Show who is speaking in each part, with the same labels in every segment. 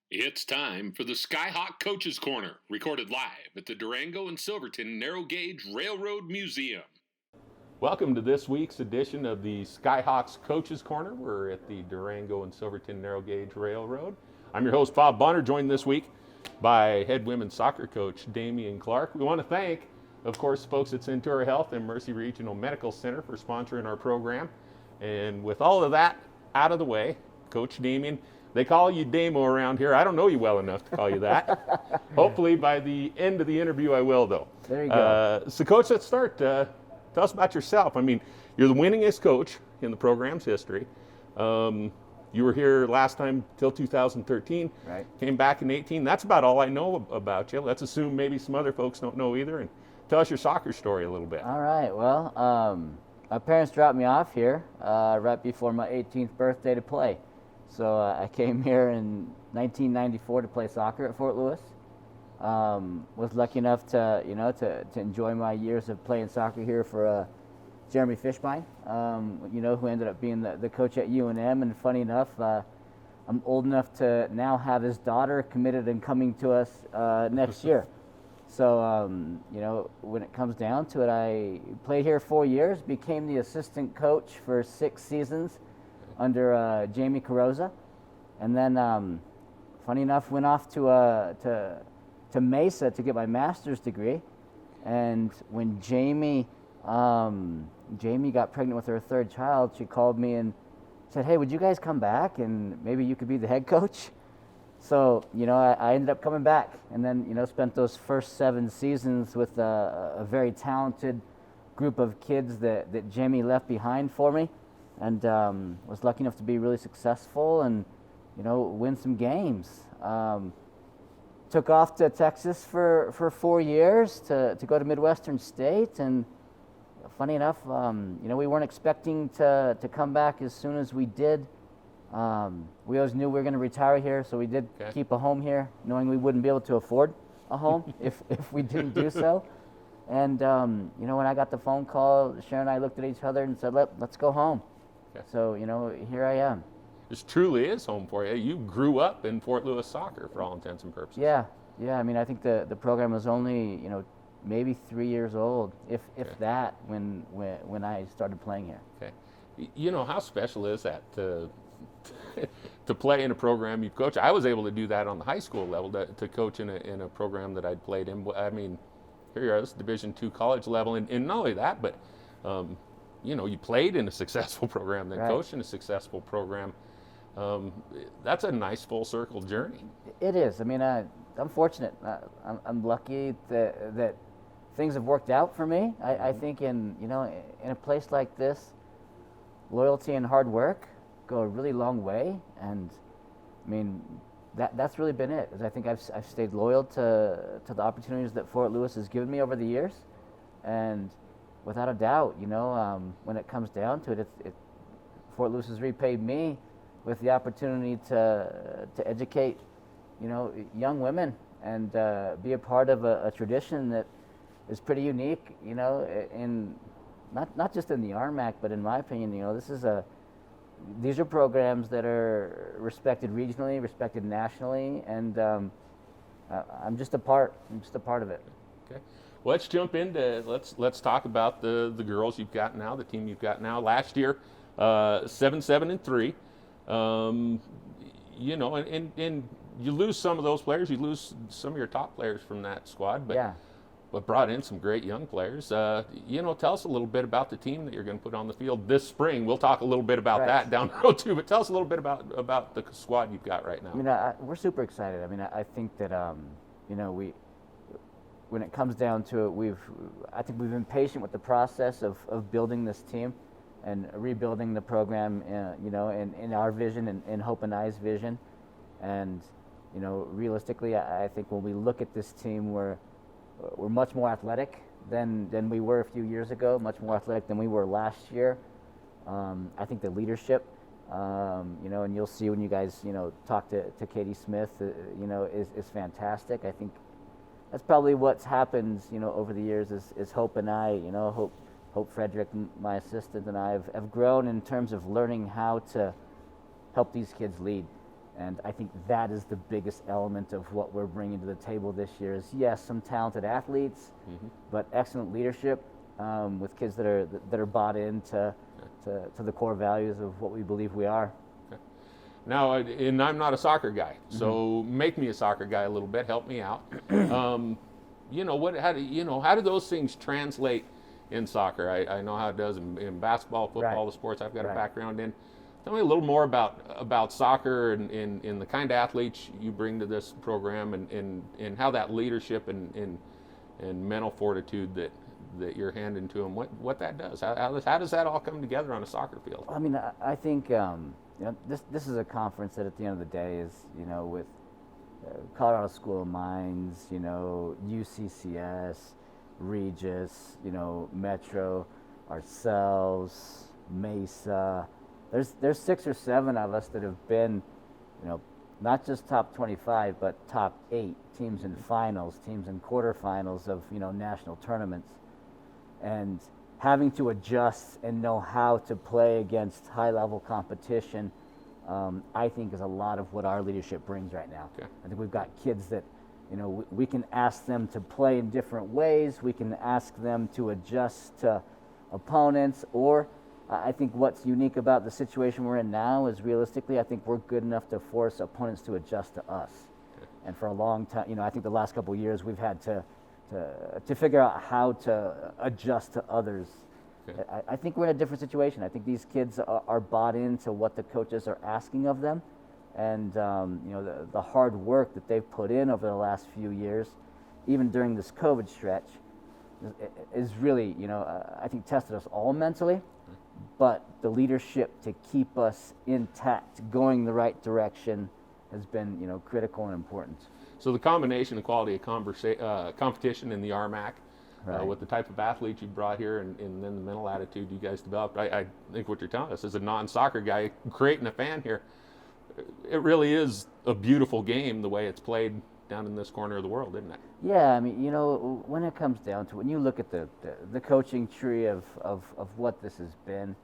Speaker 1: It's time for the Skyhawks Coaches Corner, recorded live at the Durango and Silverton Narrow Gauge Railroad Museum. Welcome to this week's edition of the Skyhawks Coaches Corner. We're at the Durango and Silverton Narrow Gauge Railroad. I'm your host, Bob Bonner, joined this week by head women's soccer coach Damian Clarke. We want to thank, of course, folks at Centura Health and Mercy Regional Medical Center for sponsoring our program. And with all of that out of the way, Coach Damian, they call you Damo around here. I don't know you well enough to call you that. Hopefully by the end of the interview I will, though.
Speaker 2: There you go.
Speaker 1: So, Coach, let's start. Tell us about yourself. I mean, you're the winningest coach in the program's history. You were here last time till 2013.
Speaker 2: Right.
Speaker 1: Came back in 18. That's about all I know about you. Let's assume maybe some other folks don't know either. And tell us your soccer story a little bit.
Speaker 2: All right. Well, my parents dropped me off here right before my 18th birthday to play. So I came here in 1994 to play soccer at Fort Lewis. Was lucky enough to enjoy my years of playing soccer here for Jeremy Fishbein, who ended up being the coach at UNM. And funny enough, I'm old enough to now have his daughter committed and coming to us next year. So, when it comes down to it, I played here 4 years, became the assistant coach for 6 seasons under Jamie Carrozza, and then, funny enough, went off to Mesa to get my master's degree. And when Jamie got pregnant with her 3rd child, she called me and said, "Hey, would you guys come back and maybe you could be the head coach?" So, I ended up coming back, and then, spent those first 7 seasons with a very talented group of kids that Jamie left behind for me, and was lucky enough to be really successful and, win some games. Took off to Texas for 4 years to go to Midwestern State, and funny enough, we weren't expecting to come back as soon as we did. We always knew we were going to retire here, so we did keep a home here, knowing we wouldn't be able to afford a home if we didn't do so. And, when I got the phone call, Sharon and I looked at each other and said, let's go home. Okay. So, here I am.
Speaker 1: This truly is home for you. You grew up in Fort Lewis soccer for all intents and purposes.
Speaker 2: Yeah. I mean, I think the program was only, maybe 3 years old, if that, when I started playing here.
Speaker 1: Okay. How special is that to play in a program you've coached? I was able to do that on the high school level, to coach in a program that I'd played in. I mean, here you are, this Division II college level, and not only that, but you played in a successful program, then coached in a successful program. That's a nice full circle journey.
Speaker 2: It is. I mean, I'm fortunate. I'm lucky that things have worked out for me. I think in a place like this, loyalty and hard work go a really long way, and I mean that's really been it. Is I think I've stayed loyal to the opportunities that Fort Lewis has given me over the years, and without a doubt, when it comes down to it, Fort Lewis has repaid me with the opportunity to educate young women and be a part of a tradition that is pretty unique, in not just in the RMAC, but in my opinion, these are programs that are respected regionally, respected nationally, and I'm just a part of it.
Speaker 1: Okay. Well, let's jump into let's talk about the girls you've got now, the team you've got now. Last year, 7-7-3. And you lose some of those players. You lose some of your top players from that squad, but brought in some great young players. Tell us a little bit about the team that you're going to put on the field this spring. We'll talk a little bit about that down the road too, but tell us a little bit about the squad you've got right now.
Speaker 2: I mean, we're super excited. I mean, I think that, when it comes down to it, I think we've been patient with the process of building this team and rebuilding the program, in our vision and Hope and I's vision. And, realistically, I think when we look at this team, we're much more athletic than we were a few years ago, much more athletic than we were last year. I think the leadership, and you'll see when you guys, talk to Katie Smith, is fantastic. I think that's probably what's happened, over the years is Hope and I, Hope Frederick, my assistant, and I have grown in terms of learning how to help these kids lead. And I think that is the biggest element of what we're bringing to the table this year is, yes, some talented athletes, but excellent leadership with kids that are bought into to the core values of what we believe we are.
Speaker 1: Now, and I'm not a soccer guy, so make me a soccer guy a little bit. Help me out. How do those things translate in soccer? I know how it does in basketball, football, the sports I've got a background in. Tell me a little more about soccer and the kind of athletes you bring to this program, and how that leadership and mental fortitude that you're handing to them, what that does. How does that all come together on a soccer field?
Speaker 2: I mean, I think this is a conference that at the end of the day is, with Colorado School of Mines, UCCS, Regis, Metro, ourselves, Mesa. There's 6 or 7 of us that have been, not just top 25, but top 8 teams in finals, teams in quarterfinals of, national tournaments. And having to adjust and know how to play against high-level competition, I think is a lot of what our leadership brings right now. Okay. I think we've got kids that, we can ask them to play in different ways. We can ask them to adjust to opponents, or I think what's unique about the situation we're in now is realistically, I think we're good enough to force opponents to adjust to us. Okay. And for a long time, I think the last couple of years we've had to figure out how to adjust to others. Okay. I think we're in a different situation. I think these kids are bought into what the coaches are asking of them, and the hard work that they've put in over the last few years, even during this COVID stretch, is really, I think tested us all mentally. But the leadership to keep us intact, going the right direction, has been, critical and important.
Speaker 1: So the combination of quality of competition in the RMAC, with the type of athlete you brought here, and then the mental attitude you guys developed, I think what you're telling us as a non-soccer guy creating a fan here, it really is a beautiful game the way it's played down in this corner of the world, isn't it?
Speaker 2: Yeah, I mean, when it comes down to it, when you look at the coaching tree of what this has been,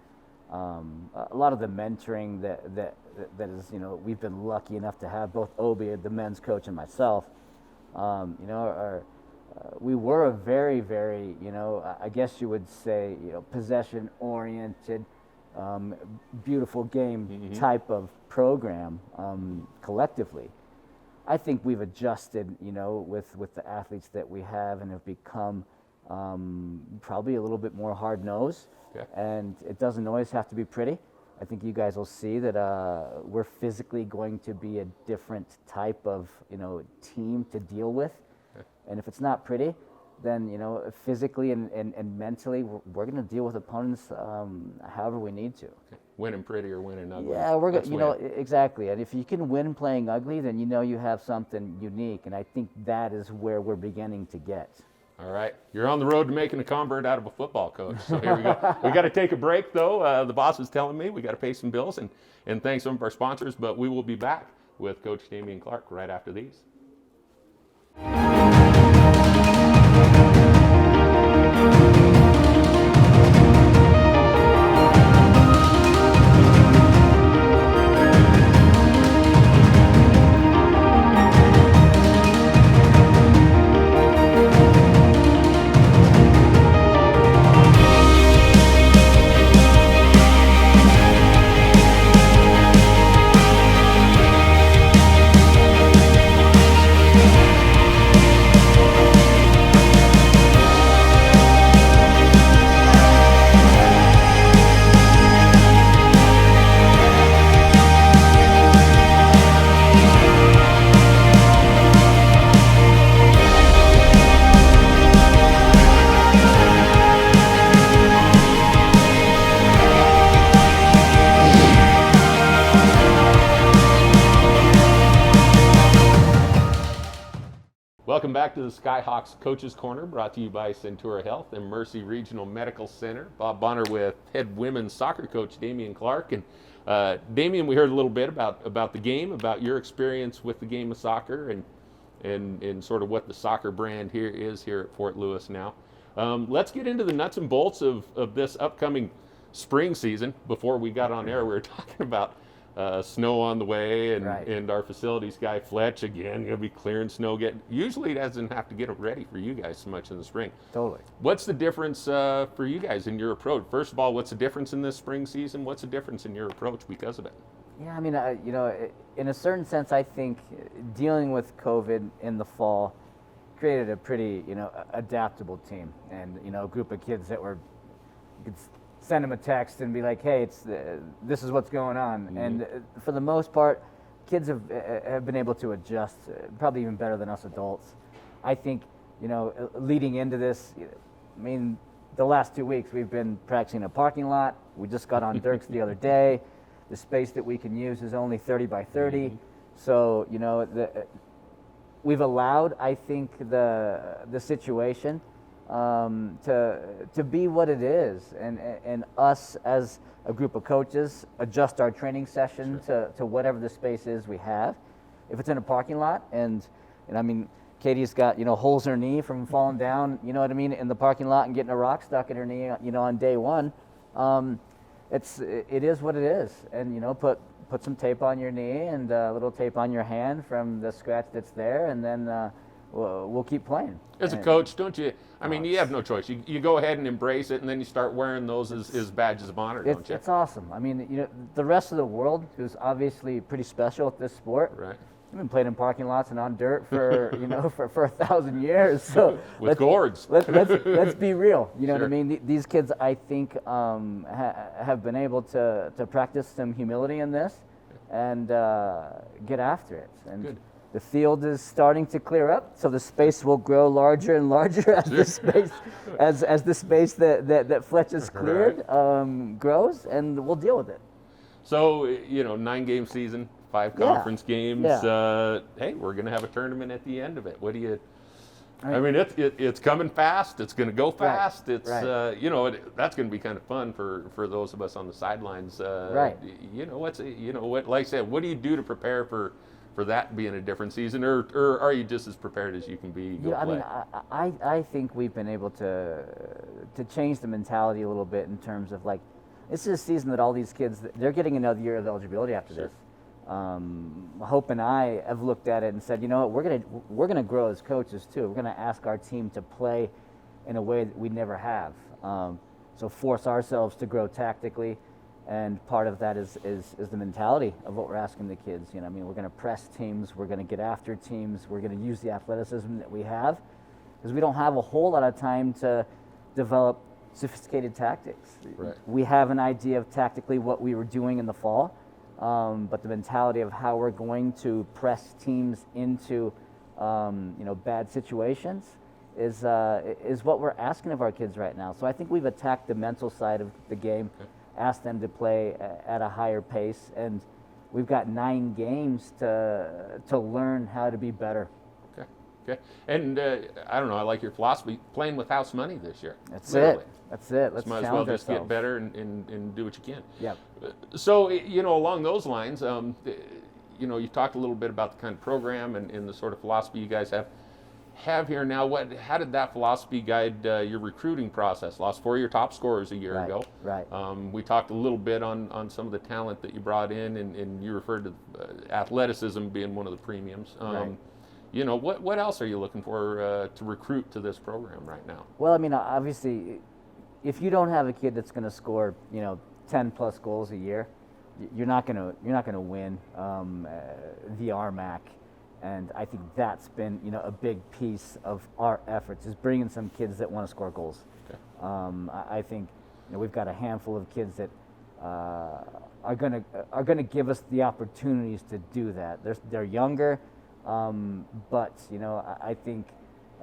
Speaker 2: a lot of the mentoring that is, we've been lucky enough to have, both Obi, the men's coach, and myself, we were a very, very, I guess you would say, possession-oriented, beautiful game type of program collectively. I think we've adjusted, with the athletes that we have, and have become probably a little bit more hard-nosed. Okay. And it doesn't always have to be pretty. I think you guys will see that we're physically going to be a different type of, team to deal with. Okay. And if it's not pretty, then, physically and mentally, we're going to deal with opponents however we need to. Okay.
Speaker 1: Winning pretty or winning ugly.
Speaker 2: Yeah, we're going exactly. And if you can win playing ugly, then you have something unique. And I think that is where we're beginning to get.
Speaker 1: All right. You're on the road to making a convert out of a football coach. So here we go. We got to take a break, though. The boss is telling me we got to pay some bills and thank some of our sponsors. But we will be back with Coach Damian Clarke right after these. Welcome back to the Skyhawks Coaches Corner, brought to you by Centura Health and Mercy Regional Medical Center. Bob Bonner with head women's soccer coach Damian Clarke. And Damian, we heard a little bit about the game, about your experience with the game of soccer, and sort of what the soccer brand here is here at Fort Lewis now. Let's get into the nuts and bolts of this upcoming spring season. Before we got on air, we were talking about snow on the way, and,
Speaker 2: Right.
Speaker 1: and our facilities guy Fletch again going to be clearing snow. Usually he doesn't have to get it ready for you guys so much in the spring.
Speaker 2: Totally.
Speaker 1: What's the difference for you guys in your approach? First of all, what's the difference in this spring season? What's the difference in your approach because of it?
Speaker 2: Yeah, I mean, in a certain sense, I think dealing with COVID in the fall created a pretty, adaptable team, and a group of kids that were, you could send them a text and be like, hey, this is what's going on. Mm-hmm. And for the most part, kids have been able to adjust probably even better than us adults. I think, leading into this, I mean, the last 2 weeks we've been practicing in a parking lot. We just got on Dirks the other day. The space that we can use is only 30 by 30. Mm-hmm. So, we've allowed, I think, the situation to be what it is, and us as a group of coaches adjust our training session to whatever the space is we have. If it's in a parking lot, and I mean, Katie's got holes in her knee from falling down, in the parking lot and getting a rock stuck in her knee, on day one. It is what it is, and put some tape on your knee and a little tape on your hand from the scratch that's there, and then we'll keep playing.
Speaker 1: As a coach, don't you? I mean, you have no choice. You go ahead and embrace it, and then you start wearing those as badges of honor, don't you?
Speaker 2: It's awesome. I mean, the rest of the world, who's obviously pretty special at this sport,
Speaker 1: right?
Speaker 2: I've been playing in parking lots and on dirt for for 1,000 years. So
Speaker 1: with gourds.
Speaker 2: Let's be real. You know what I mean? These kids, I think, have been able to practice some humility in this and get after it. And
Speaker 1: good.
Speaker 2: The field is starting to clear up, so the space will grow larger and larger as the space as the space that Fletch has cleared grows, and we'll deal with it.
Speaker 1: So 9-game season. 5 conference games. Yeah. Hey, we're going to have a tournament at the end of it. What do you? Right. I mean, it's coming fast. It's going to go fast. Right. It's that's going to be kind of fun for those of us on the sidelines.
Speaker 2: Right.
Speaker 1: What? Like I said, what do you do to prepare for that being a different season, or are you just as prepared as you can be?
Speaker 2: I mean, I think we've been able to change the mentality a little bit in terms of like, this is a season that all these kids, they're getting another year of eligibility after this. Hope and I have looked at it and said, we're gonna grow as coaches too. We're gonna ask our team to play in a way that we never have. So force ourselves to grow tactically, and part of that is the mentality of what we're asking the kids. We're gonna press teams, we're gonna get after teams, we're gonna use the athleticism that we have, because we don't have a whole lot of time to develop sophisticated tactics.
Speaker 1: Right.
Speaker 2: We have an idea of tactically what we were doing in the fall. But the mentality of how we're going to press teams into, bad situations is what we're asking of our kids right now. So I think we've attacked the mental side of the game, asked them to play at a higher pace, and we've got 9 games to learn how to be better.
Speaker 1: Okay. And I don't know, I like your philosophy, playing with house money this year.
Speaker 2: That's it. Let's
Speaker 1: might as well just get better and do what you can.
Speaker 2: Yeah.
Speaker 1: So, along those lines, you talked a little bit about the kind of program and the sort of philosophy you guys have here now. How did that philosophy guide your recruiting process? Lost 4 of your top scorers a year ago.
Speaker 2: Right.
Speaker 1: We talked a little bit on some of the talent that you brought in, and you referred to athleticism being one of the premiums.
Speaker 2: Right.
Speaker 1: What else are you looking for to recruit to this program right now?
Speaker 2: Well, I mean, obviously, if you don't have a kid that's going to score, 10 plus goals a year, you're not going to win the RMAC, and I think that's been a big piece of our efforts, is bringing some kids that want to score goals.
Speaker 1: Okay.
Speaker 2: I think we've got a handful of kids that are going to give us the opportunities to do that. They're younger. But I think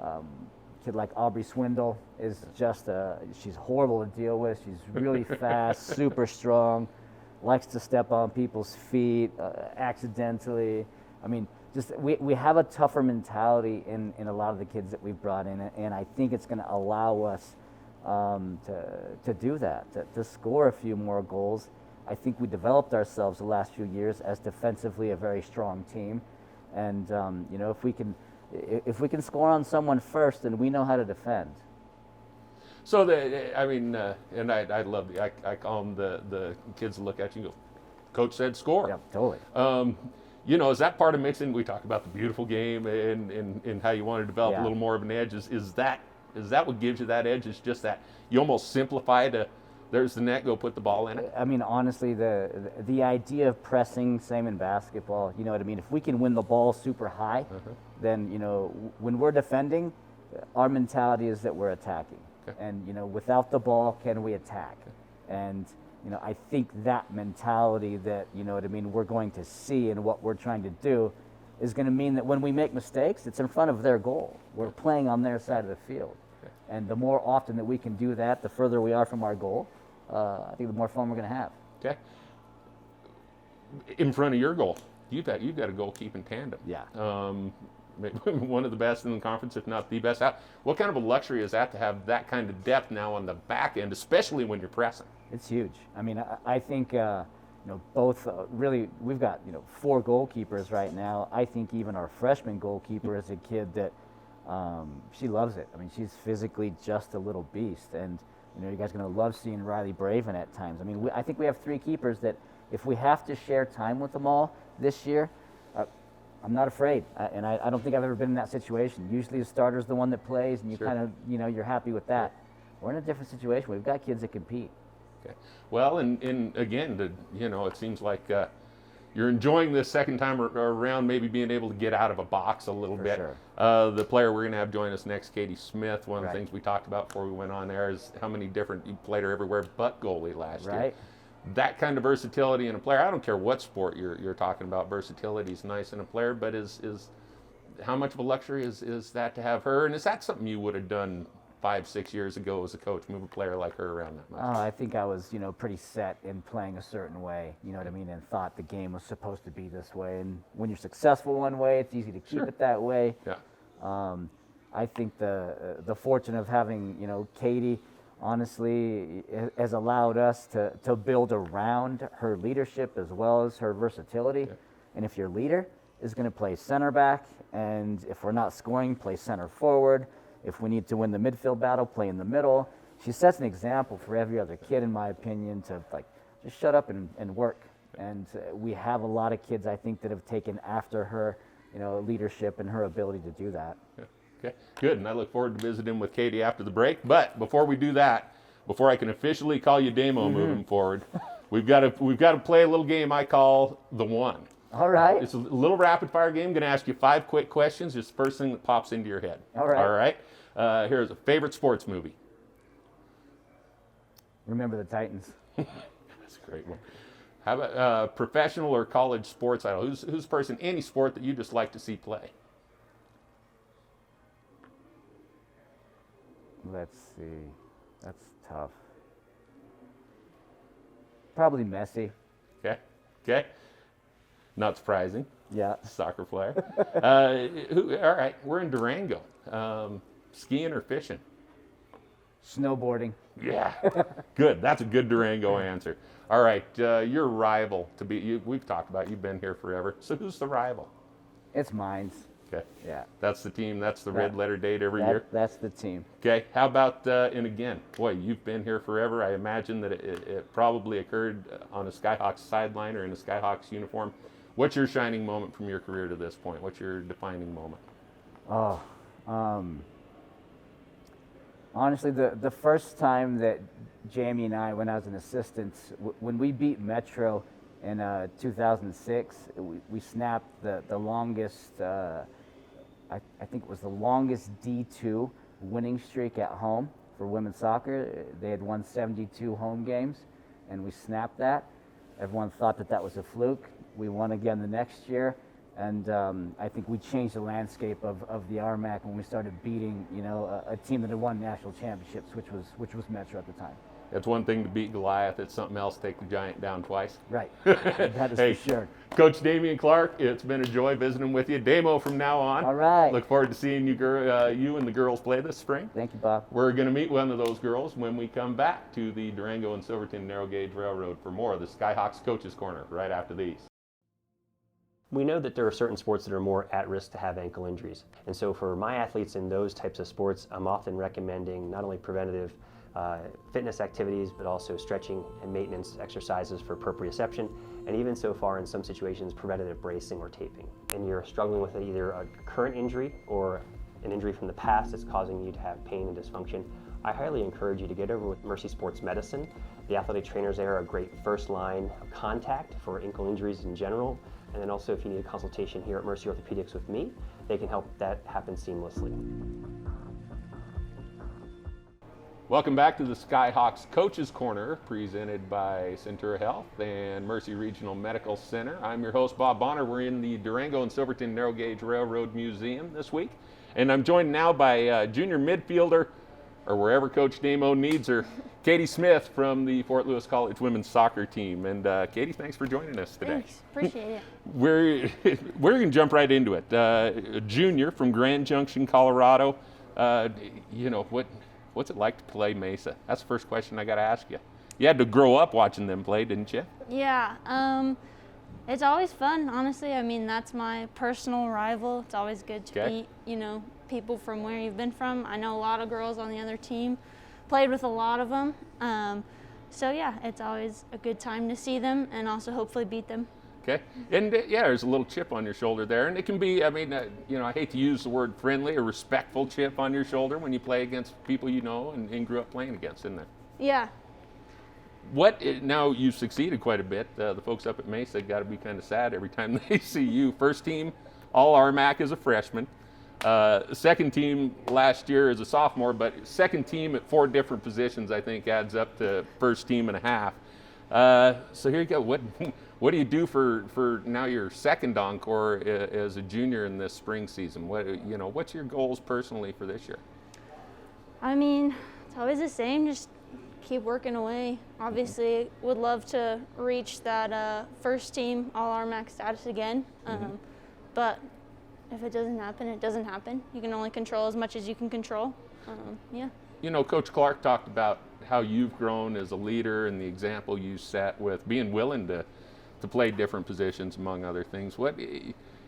Speaker 2: a kid like Aubrey Swindle is just she's horrible to deal with. She's really fast, super strong, likes to step on people's feet accidentally. I mean, just we have a tougher mentality in a lot of the kids that we've brought in, and I think it's going to allow us to do that, to score a few more goals. I think we developed ourselves the last few years as defensively a very strong team. And if we can score on someone first, then we know how to defend.
Speaker 1: So and I love I call them the kids that look at you and go, coach said score.
Speaker 2: Yeah, totally.
Speaker 1: You know, is that part of mixing? We talk about the beautiful game and how you want to develop a little more of an edge. Is that what gives you that edge? Is just that you almost simplify to, there's the net, go put the ball in it?
Speaker 2: I mean, honestly, the idea of pressing, same in basketball, you know what I mean? If we can win the ball super high, then, you know, when we're defending, our mentality is that we're attacking. And, you know, without the ball, can we attack? And, you know, I think that mentality that, you know what I mean, we're going to see and what we're trying to do is going to mean that when we make mistakes, it's in front of their goal. We're playing on their side of the field. And the more often that we can do that, the further we are from our goal, I think the more fun we're going to have.
Speaker 1: Okay. In front of your goal, you've got a goalkeeping tandem.
Speaker 2: Yeah.
Speaker 1: One of the best in the conference, if not the best. What kind of a luxury is that to have that kind of depth now on the back end, especially when you're pressing?
Speaker 2: It's huge. I mean, I think, you know, both really, we've got, you know, 4 goalkeepers right now. I think even our freshman goalkeeper is a kid that she loves it. I mean, she's physically just a little beast. And, you know, you guys are going to love seeing Riley Braven at times. I mean, I think we have 3 keepers that if we have to share time with them all this year, I'm not afraid. And I don't think I've ever been in that situation. Usually the starter's the one that plays, and you kind of, you know, you're happy with that. We're in a different situation. We've got kids that compete.
Speaker 1: Okay. Well, and again, you know, it seems like you're enjoying this second time around, maybe being able to get out of a box a little bit.
Speaker 2: Sure.
Speaker 1: The player we're going to have join us next, Katie Smith, one of the things we talked about before we went on there is how many different, you played her everywhere but goalie last year. That kind of versatility in a player, I don't care what sport you're talking about, versatility is nice in a player, but is how much of a luxury is that to have her? And is that something you would have done 5-6 years ago as a coach, move a player like her around that much?
Speaker 2: I think I was, you know, pretty set in playing a certain way, you know what I mean, and thought the game was supposed to be this way. And when you're successful one way, it's easy to keep it that way.
Speaker 1: Yeah.
Speaker 2: I think the fortune of having, you know, Katie, honestly, has allowed us to build around her leadership as well as her versatility. Yeah. And if your leader is going to play center back, and if we're not scoring, play center forward. If we need to win the midfield battle, play in the middle. She sets an example for every other kid, in my opinion, to like just shut up and work. And we have a lot of kids, I think, that have taken after her, you know, leadership and her ability to do that.
Speaker 1: Yeah. Okay, good. And I look forward to visiting with Katie after the break. But before we do that, before I can officially call you Damo moving forward, we've got to play a little game I call the One.
Speaker 2: All right.
Speaker 1: It's a little rapid fire game. I'm going to ask you 5 quick questions. Just the first thing that pops into your head.
Speaker 2: All right.
Speaker 1: All right. Here's a favorite sports movie.
Speaker 2: Remember the Titans.
Speaker 1: That's a great one. How about professional or college sports idol? Who's person, any sport that you just like to see play?
Speaker 2: Let's see. That's tough. Probably Messi.
Speaker 1: Okay. Okay. Not surprising.
Speaker 2: Yeah.
Speaker 1: Soccer player. All right. We're in Durango. Skiing or fishing?
Speaker 2: Snowboarding.
Speaker 1: Yeah. Good. That's a good Durango answer. All right. Your rival to be, we've talked about, you've been here forever. So who's the rival?
Speaker 2: It's Mines.
Speaker 1: Okay.
Speaker 2: Yeah.
Speaker 1: That's the team. That's the red letter date every year.
Speaker 2: That's the team.
Speaker 1: Okay. How about, and again, boy, you've been here forever. I imagine that it probably occurred on a Skyhawks sideline or in a Skyhawks uniform. What's your shining moment from your career to this point? What's your defining moment?
Speaker 2: Honestly, the first time that Jamie and I, when I was an assistant, when we beat Metro in 2006, we snapped the longest, I think it was the longest D2 winning streak at home for women's soccer. They had won 72 home games, and we snapped that. Everyone thought that was a fluke. We won again the next year. And I think we changed the landscape of the RMAC when we started beating, you know, a team that had won national championships, which was Metro at the time.
Speaker 1: It's one thing to beat Goliath. It's something else to take the giant down twice.
Speaker 2: Right. That is for sure.
Speaker 1: Coach Damian Clarke, it's been a joy visiting with you. Damo from now on.
Speaker 2: All right.
Speaker 1: Look forward to seeing you and the girls play this spring.
Speaker 2: Thank you, Bob.
Speaker 1: We're going to meet one of those girls when we come back to the Durango and Silverton Narrow Gauge Railroad for more of the Skyhawks Coaches Corner right after these.
Speaker 3: We know that there are certain sports that are more at risk to have ankle injuries. And so for my athletes in those types of sports, I'm often recommending not only preventative fitness activities, but also stretching and maintenance exercises for proprioception, and even so far in some situations preventative bracing or taping, and you're struggling with either a current injury or an injury from the past that's causing you to have pain and dysfunction, I highly encourage you to get over with Mercy Sports Medicine. The athletic trainers there are a great first line of contact for ankle injuries in general, and then also if you need a consultation here at Mercy Orthopedics with me, they can help that happen seamlessly.
Speaker 1: Welcome back to the Skyhawks Coaches Corner, presented by Centura Health and Mercy Regional Medical Center. I'm your host, Bob Bonner. We're in the Durango and Silverton Narrow Gauge Railroad Museum this week, and I'm joined now by junior midfielder, or wherever Coach Damo needs her, Katie Smith from the Fort Lewis College women's soccer team. And Katie, thanks for joining us today.
Speaker 4: Thanks, appreciate it.
Speaker 1: We're going to jump right into it. A junior from Grand Junction, Colorado. What's it like to play Mesa? That's the first question I got to ask you. You had to grow up watching them play, didn't you?
Speaker 4: Yeah, it's always fun, honestly. I mean, that's my personal rival. It's always good to beat, people from where you've been from. I know a lot of girls on the other team, played with a lot of them. So yeah, it's always a good time to see them and also hopefully beat them.
Speaker 1: Okay, and there's a little chip on your shoulder there, and it can be, I hate to use the word friendly, a respectful chip on your shoulder when you play against people you know and grew up playing against, isn't it?
Speaker 4: Yeah.
Speaker 1: Now you've succeeded quite a bit. The folks up at Mesa got to be kind of sad every time they see you. First team All-RMAC as a freshman. Second team last year as a sophomore, but second team at 4 different positions, I think, adds up to first team and a half. So here you go. What do you do for now your second encore as a junior in this spring season? What's your goals personally for this year?
Speaker 4: I mean, it's always the same, just keep working away. Obviously, would love to reach that first team All-RMAC status again, but if it doesn't happen, it doesn't happen. You can only control as much as you can control. Yeah.
Speaker 1: Coach Clarke talked about how you've grown as a leader and the example you set with being willing to play different positions, among other things. What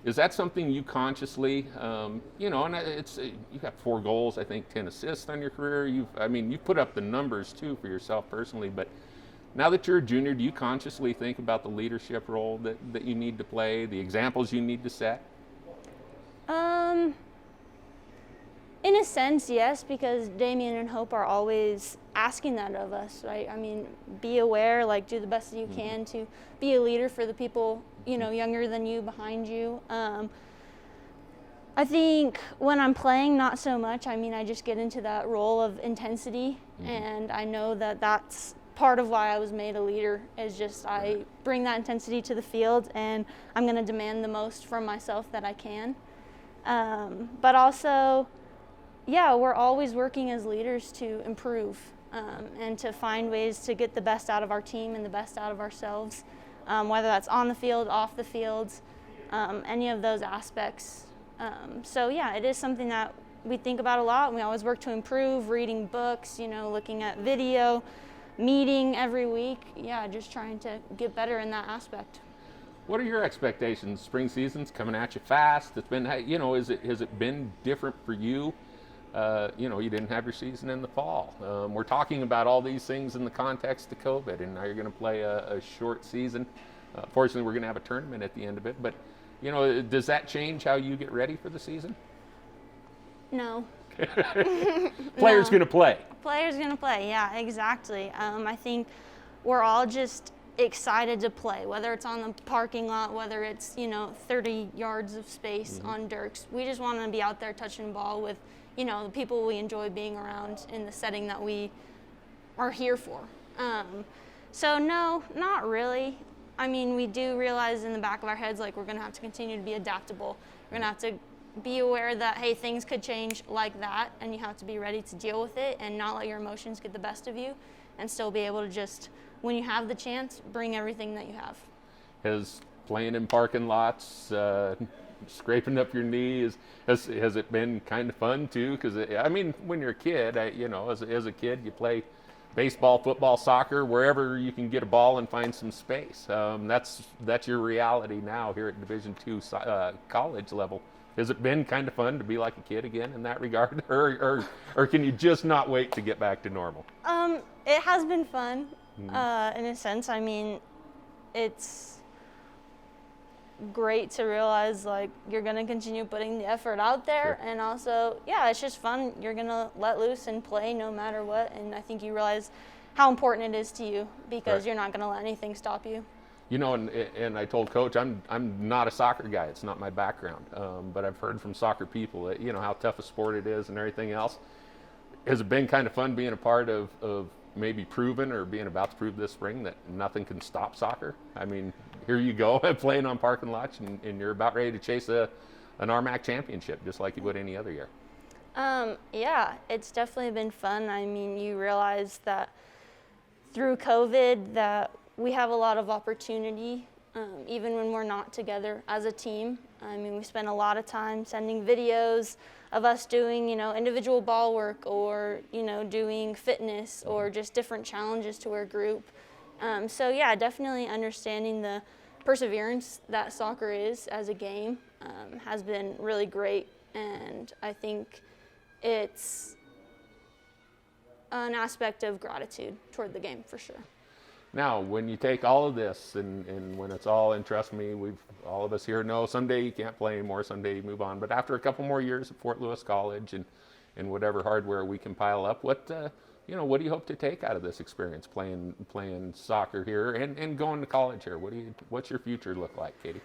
Speaker 1: is that something you consciously, and you've got 4 goals, I think 10 assists on your career. You've put up the numbers too for yourself personally, but now that you're a junior, do you consciously think about the leadership role that you need to play, the examples you need to set?
Speaker 4: In a sense, yes, because Damian and Hope are always asking that of us, right? I mean, be aware, do the best that you can to be a leader for the people, younger than you, behind you. I think when I'm playing, not so much. I just get into that role of intensity, and I know that that's part of why I was made a leader, is just I bring that intensity to the field, and I'm going to demand the most from myself that I can. But also, yeah, we're always working as leaders to improve and to find ways to get the best out of our team and the best out of ourselves, whether that's on the field, off the field, any of those aspects. So yeah, it is something that we think about a lot, and we always work to improve, reading books, looking at video, meeting every week. Yeah, just trying to get better in that aspect.
Speaker 1: What are your expectations? Spring season's coming at you fast. It's been, has it been different for you? You didn't have your season in the fall. We're talking about all these things in the context of COVID, and now you're going to play a short season. Fortunately, we're going to have a tournament at the end of it, but does that change how you get ready for the season?
Speaker 4: No.
Speaker 1: Players going to play.
Speaker 4: Players going to play, yeah, exactly. I think we're all just excited to play, whether it's on the parking lot, whether it's 30 yards of space on Dirks. We just want to be out there touching the ball with the people we enjoy being around in the setting that we are here for. So no, not really. We do realize in the back of our heads, we're going to have to continue to be adaptable. We're going to have to be aware that, hey, things could change like that, and you have to be ready to deal with it and not let your emotions get the best of you, and still be able to just, when you have the chance, bring everything that you have.
Speaker 1: Has playing in parking lots, scraping up your knee, has it been kind of fun too? Because when you're a kid, as a kid, you play baseball, football, soccer, wherever you can get a ball and find some space. That's your reality now here at Division II college level. Has it been kind of fun to be like a kid again in that regard, or can you just not wait to get back to normal?
Speaker 4: It has been fun, in a sense. It's great to realize like you're going to continue putting the effort out there.
Speaker 1: Sure.
Speaker 4: And also, yeah, it's just fun. You're going to let loose and play no matter what. And I think you realize how important it is to you because
Speaker 1: Right.
Speaker 4: you're not going to let anything stop you.
Speaker 1: You know, and I told Coach, I'm not a soccer guy. It's not my background. But I've heard from soccer people that, you know, how tough a sport it is and everything else. Has it been kind of fun being a part of maybe proven or being about to prove this spring that nothing can stop soccer? I mean, here you go playing on parking lots and you're about ready to chase an RMAC championship just like you would any other year.
Speaker 4: Yeah, it's definitely been fun. I mean, you realize that through COVID that we have a lot of opportunity, even when we're not together as a team. I mean, we spend a lot of time sending videos of us doing, you know, individual ball work or, you know, doing fitness or just different challenges to our group. So yeah, definitely understanding the perseverance that soccer is as a game has been really great. And I think it's an aspect of gratitude toward the game for sure.
Speaker 1: Now, when you take all of this and when it's all, and trust me, all of us here know someday you can't play anymore, someday you move on. But after a couple more years at Fort Lewis College and whatever hardware we can pile up, what do you hope to take out of this experience playing soccer here and going to college here? What's your future look like, Katie?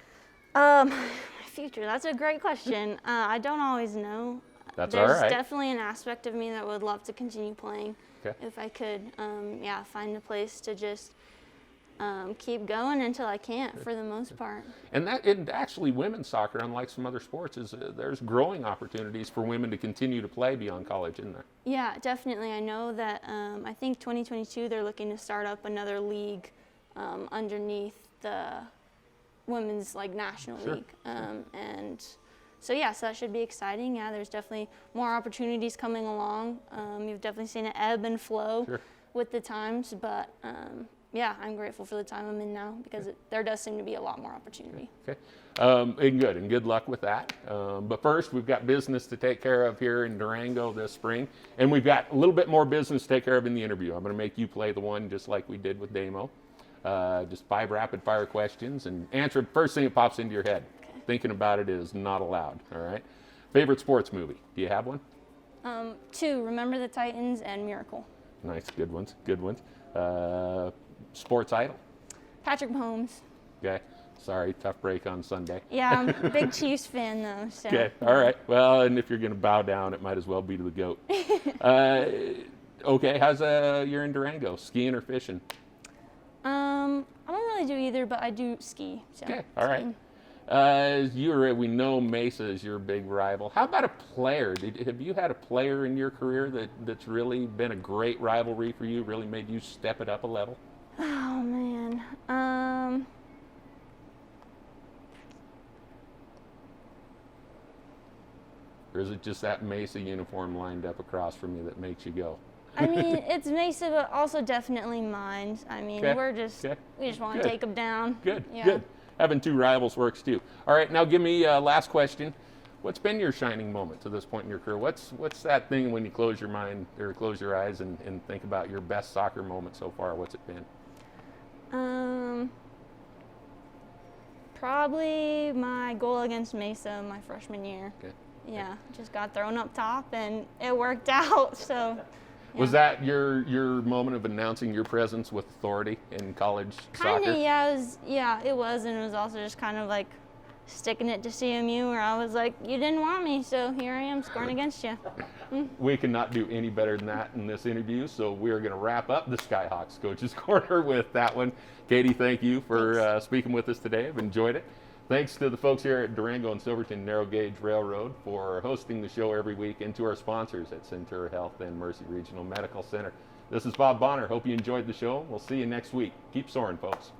Speaker 4: My future, that's a great question. I don't always know.
Speaker 1: That's
Speaker 4: There's
Speaker 1: all right.
Speaker 4: definitely an aspect of me that would love to continue playing.
Speaker 1: Okay.
Speaker 4: If I could, find a place to just keep going until I can't, for the most part.
Speaker 1: And actually, women's soccer, unlike some other sports, is there's growing opportunities for women to continue to play beyond college, isn't there?
Speaker 4: Yeah, definitely. I know that I think 2022 they're looking to start up another league underneath the women's national
Speaker 1: Sure.
Speaker 4: league, and so that should be exciting. Yeah, there's definitely more opportunities coming along. You've definitely seen an ebb and flow
Speaker 1: Sure.
Speaker 4: with the times, but I'm grateful for the time I'm in now because there does seem to be a lot more opportunity.
Speaker 1: Okay. And good luck with that. But first, we've got business to take care of here in Durango this spring, and we've got a little bit more business to take care of in the interview. I'm going to make you play the one just like we did with Damo. Just 5 rapid-fire questions, and answer the first thing that pops into your head.
Speaker 4: Okay.
Speaker 1: Thinking about it is not allowed, all right? Favorite sports movie? Do you have one?
Speaker 4: 2, Remember the Titans and Miracle.
Speaker 1: Nice, good ones. Sports idol?
Speaker 4: Patrick Mahomes.
Speaker 1: Okay. Sorry, tough break on Sunday.
Speaker 4: Yeah, I'm a big Chiefs fan though. So.
Speaker 1: Okay, all right. Well, and if you're going to bow down, it might as well be to the GOAT. Okay, how's you're in Durango? Skiing or fishing?
Speaker 4: I don't really do either, but I do ski. So.
Speaker 1: Okay, all right. We know Mesa is your big rival. How about a player? Have you had a player in your career that's really been a great rivalry for you, really made you step it up a level?
Speaker 4: Oh, man.
Speaker 1: Or is it just that Mesa uniform lined up across from you that makes you go?
Speaker 4: I mean, it's Mesa, but also definitely mine. I mean,
Speaker 1: Okay.
Speaker 4: we just want
Speaker 1: Good.
Speaker 4: to take them down.
Speaker 1: Good,
Speaker 4: Yeah.
Speaker 1: good. Having 2 rivals works too. All right, now give me last question. What's been your shining moment to this point in your career? What's that thing when you close your mind or close your eyes and think about your best soccer moment so far? What's it been?
Speaker 4: Probably my goal against Mesa my freshman year.
Speaker 1: Okay.
Speaker 4: Yeah, just got thrown up top and it worked out. So.
Speaker 1: Was that your moment of announcing your presence with authority in college soccer?
Speaker 4: Kinda, yeah, it was, and it was also just kind of like sticking it to CMU, where I was like, you didn't want me, so here I am scoring against you.
Speaker 1: We cannot do any better than that in this interview, so we're going to wrap up the Skyhawks Coaches Corner with that one. Katie, thank you for speaking with us today. I've enjoyed it. Thanks to the folks here at Durango and Silverton Narrow Gauge Railroad for hosting the show every week, and to our sponsors at Centura Health and Mercy Regional Medical Center. This is Bob Bonner. Hope you enjoyed the show. We'll see you next week. Keep soaring, folks.